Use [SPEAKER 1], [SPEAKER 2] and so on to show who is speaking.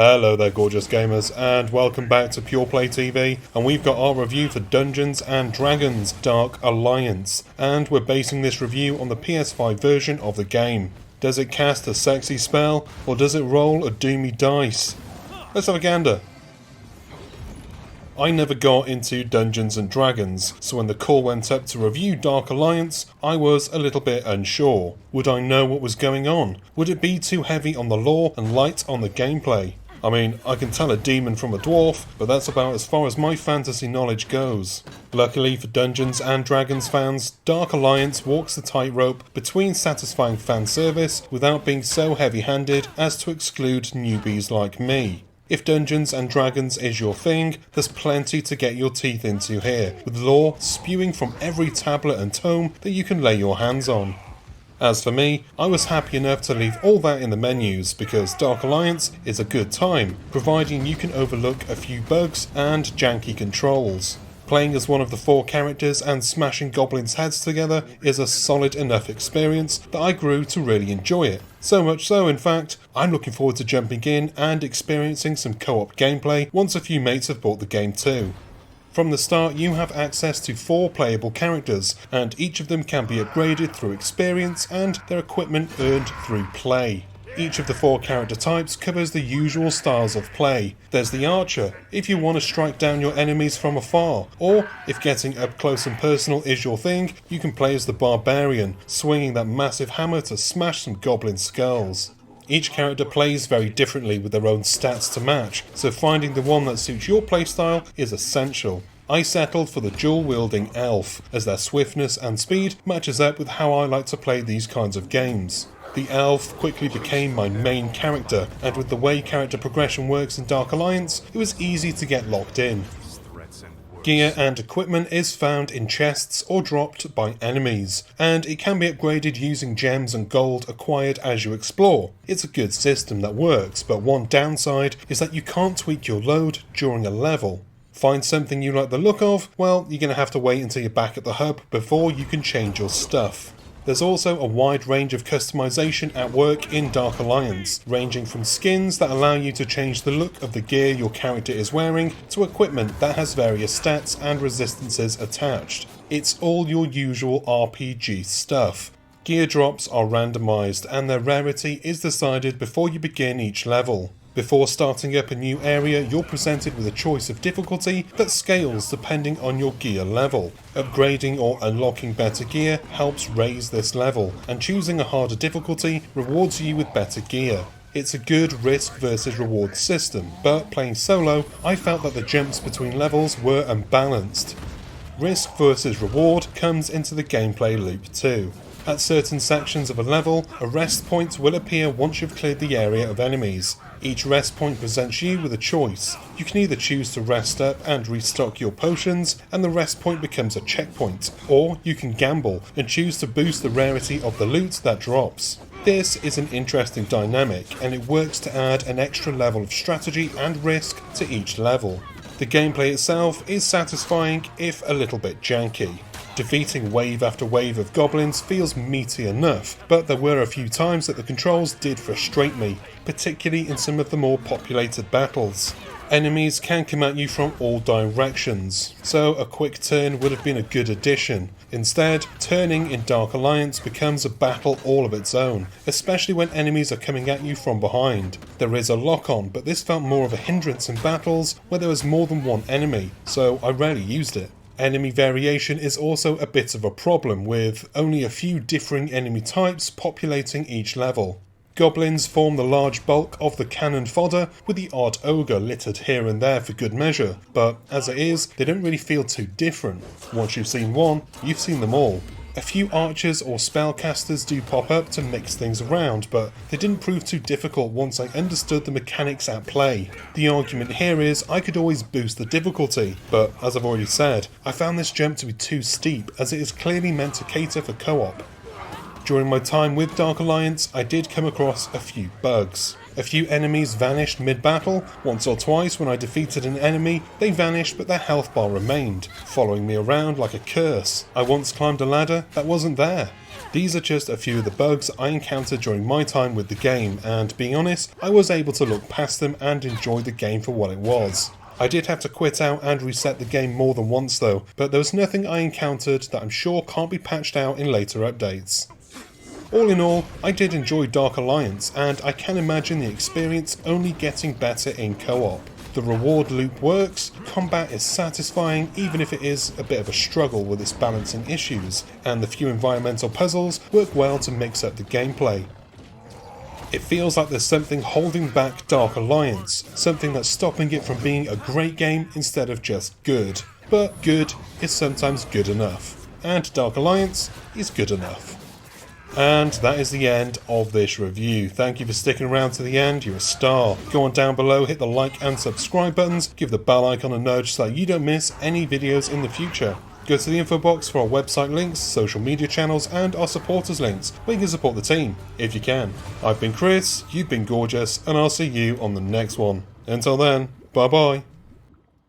[SPEAKER 1] Hello there gorgeous gamers, and welcome back to Pure Play TV, and we've got our review for Dungeons and Dragons Dark Alliance, and we're basing this review on the PS5 version of the game. Does it cast a sexy spell, or does it roll a doomy dice? Let's have a gander. I never got into Dungeons and Dragons, so when the call went up to review Dark Alliance, I was a little bit unsure. Would I know what was going on? Would it be too heavy on the lore and light on the gameplay? I mean, I can tell a demon from a dwarf, but that's about as far as my fantasy knowledge goes. Luckily for Dungeons and Dragons fans, Dark Alliance walks the tightrope between satisfying fan service without being so heavy-handed as to exclude newbies like me. If Dungeons and Dragons is your thing, there's plenty to get your teeth into here, with lore spewing from every tablet and tome that you can lay your hands on. As for me, I was happy enough to leave all that in the menus because Dark Alliance is a good time, providing you can overlook a few bugs and janky controls. Playing as one of the 4 characters and smashing goblins' heads together is a solid enough experience that I grew to really enjoy it. So much so, in fact, I'm looking forward to jumping in and experiencing some co-op gameplay once a few mates have bought the game too. From the start, you have access to 4 playable characters, and each of them can be upgraded through experience and their equipment earned through play. Each of the 4 character types covers the usual styles of play. There's the archer, if you want to strike down your enemies from afar, or if getting up close and personal is your thing, you can play as the barbarian, swinging that massive hammer to smash some goblin skulls. Each character plays very differently with their own stats to match, so finding the one that suits your playstyle is essential. I settled for the dual-wielding elf, as their swiftness and speed matches up with how I like to play these kinds of games. The elf quickly became my main character, and with the way character progression works in Dark Alliance, it was easy to get locked in. Gear and equipment is found in chests or dropped by enemies, and it can be upgraded using gems and gold acquired as you explore. It's a good system that works, but one downside is that you can't tweak your load during a level. Find something you like the look of? Well, you're going to have to wait until you're back at the hub before you can change your stuff. There's also a wide range of customization at work in Dark Alliance, ranging from skins that allow you to change the look of the gear your character is wearing, to equipment that has various stats and resistances attached. It's all your usual RPG stuff. Gear drops are randomized and their rarity is decided before you begin each level. Before starting up a new area, you're presented with a choice of difficulty that scales depending on your gear level. Upgrading or unlocking better gear helps raise this level, and choosing a harder difficulty rewards you with better gear. It's a good risk versus reward system, but playing solo, I felt that the jumps between levels were unbalanced. Risk versus reward comes into the gameplay loop too. At certain sections of a level, a rest point will appear once you've cleared the area of enemies. Each rest point presents you with a choice. You can either choose to rest up and restock your potions, and the rest point becomes a checkpoint, or you can gamble and choose to boost the rarity of the loot that drops. This is an interesting dynamic, and it works to add an extra level of strategy and risk to each level. The gameplay itself is satisfying, if a little bit janky. Defeating wave after wave of goblins feels meaty enough, but there were a few times that the controls did frustrate me, particularly in some of the more populated battles. Enemies can come at you from all directions, so a quick turn would have been a good addition. Instead, turning in Dark Alliance becomes a battle all of its own, especially when enemies are coming at you from behind. There is a lock-on, but this felt more of a hindrance in battles where there was more than one enemy, so I rarely used it. Enemy variation is also a bit of a problem, with only a few differing enemy types populating each level. Goblins form the large bulk of the cannon fodder, with the odd ogre littered here and there for good measure, but as it is, they don't really feel too different. Once you've seen one, you've seen them all. A few archers or spellcasters do pop up to mix things around, but they didn't prove too difficult once I understood the mechanics at play. The argument here is I could always boost the difficulty, but as I've already said, I found this jump to be too steep as it is clearly meant to cater for co-op. During my time with Dark Alliance, I did come across a few bugs. A few enemies vanished mid-battle. Once or twice when I defeated an enemy, they vanished but their health bar remained, following me around like a curse. I once climbed a ladder that wasn't there. These are just a few of the bugs I encountered during my time with the game, and being honest, I was able to look past them and enjoy the game for what it was. I did have to quit out and reset the game more than once though, but there was nothing I encountered that I'm sure can't be patched out in later updates. All in all, I did enjoy Dark Alliance, and I can imagine the experience only getting better in co-op. The reward loop works, combat is satisfying even if it is a bit of a struggle with its balancing issues, and the few environmental puzzles work well to mix up the gameplay. It feels like there's something holding back Dark Alliance, something that's stopping it from being a great game instead of just good. But good is sometimes good enough, and Dark Alliance is good enough. And that is the end of this review. Thank you for sticking around to the end, you're a star. Go on down below, hit the like and subscribe buttons, give the bell icon a nudge so that you don't miss any videos in the future. Go to the info box for our website links, social media channels and our supporters links, where you can support the team, if you can. I've been Chris, you've been gorgeous, and I'll see you on the next one. Until then, bye bye.